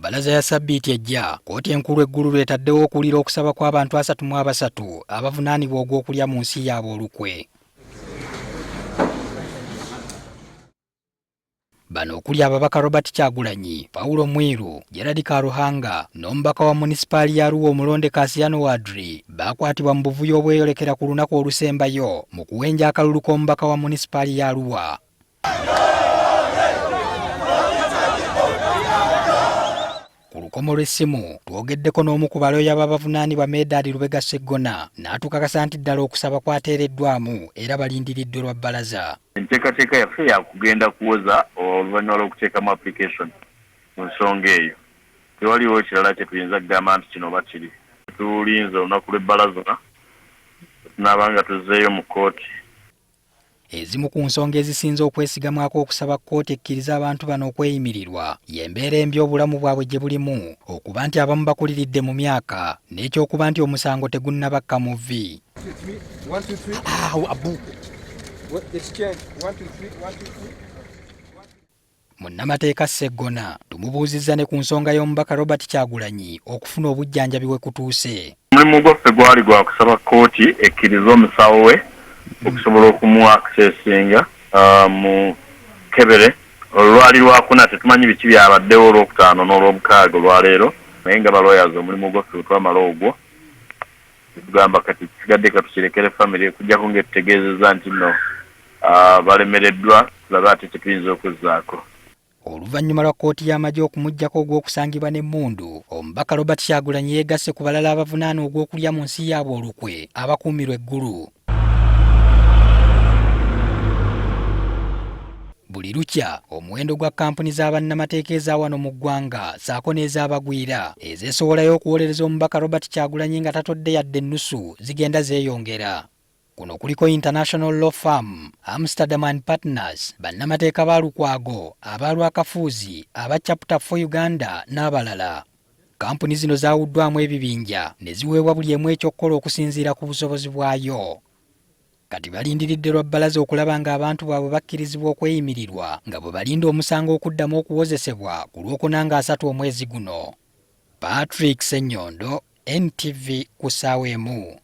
bbalaza ya sabbiiti ejja, kkooti enkulu eggulu etaddewo okuwulira okusaba kw'abantu 33 abavunaanibwa ogw'okulya mu nsi yaabwe olukwe. Bano okuli ababaka Robert Kyagulanyi, Paul Mwiru, Gerald Karuhanga n'omubaka wa munisipaali ya Arua omulonde Kasiano Wadri bakwatibwa mu buvuyo obweyolekera ku lunaku olusembayo mu kuwenja akalulu k'omubaka wa munisipaali ya Arua. Ku lukomo lw'essimu twogeddeko n'omu ku baloya b'abavunaanibwa Medali Lubega Seggona n'atukakasa nti ddala okusaba kwateereddwamu era balindiriddwe lw'abbalaza. Enteekateeka yaffe yakugenda kuwoza oluvannyuma lw'okuteekamu application mu nsonga eyo. Tewaliwo kirala kye tuyinza kugamba nti kino oba kiri. Tulinze olunaku lw'ebbalaza tunaaba nga tuzzeeyo mu kkooti. Ezimu ku nsonga ezisinza okwesigamwako okusaba kkooti ekkiriza abantu bano okweyimirirwa y'embeera embi obulamu bwabwe gye bulimu, okuba nti abamu bakuliridde mu myaka n'ekyokuba nti omusango tegunnabakka mu vvi. Munnamateeka Seggona tumubuuzizza ne ku nsonga y'omubaka Robert Kyagulanyi okufuna obujjanjabi we kutuuse. Omulimu gwaffe gwali gwa kusaba kkooti ekkiriza omusawo we okusobola okumuwa akusesinga mu kebere olwali lwakuna tetumanyi biki byabaddewo olwokutaano n'olwomukaaga olwaleero naye nga balwayaza omulimu gwaffe twamala ogwo tugamba kati kigadde katukirekere famire kujjako ng'etutegeezezza nti nno balemereddwa tulabe ate kyetuyinza okuzzaako. Oluvannyuma lwa kkooti y'amagye okumuggyako ogw'okusangibwa n'emmundu, omubaka Robert Kyagulanyi yeegasse ku balala abavunaana ogw'okulya mu nsi yaabwe olukwe abakuumirwa eggulu. Buli lukya omuwendo gwa kampuni z'abannamateeka eza wano mu ggwanga ssaako n'ez'abagwira ezeesowolayo okuwolereza omubaka Robert Kyagulanyi nga tatodde yadde ennusu zigenda zeeyongera. Kuno kuliko International Law Firm, Amsterdam and Partners, bannamateeka ba Lukwago, aba Lwakafuuzi, aba Chapter 4 Uganda n'abalala. Kampuni zino zaawuddwamu ebibinja ne ziweebwa buli emu ekyokukola okusinziira ku busobozi bwayo. Kati balindiridde lw'abbalaza okulaba ng'abantu baabwe bakkirizibwa okweyimirirwa nga bwe balinda omusango okuddamu okuwozesebwa ku lwokuna nga 3 omwezi guno. Patrick Ssenyondo, NTV ku ssaawa emu.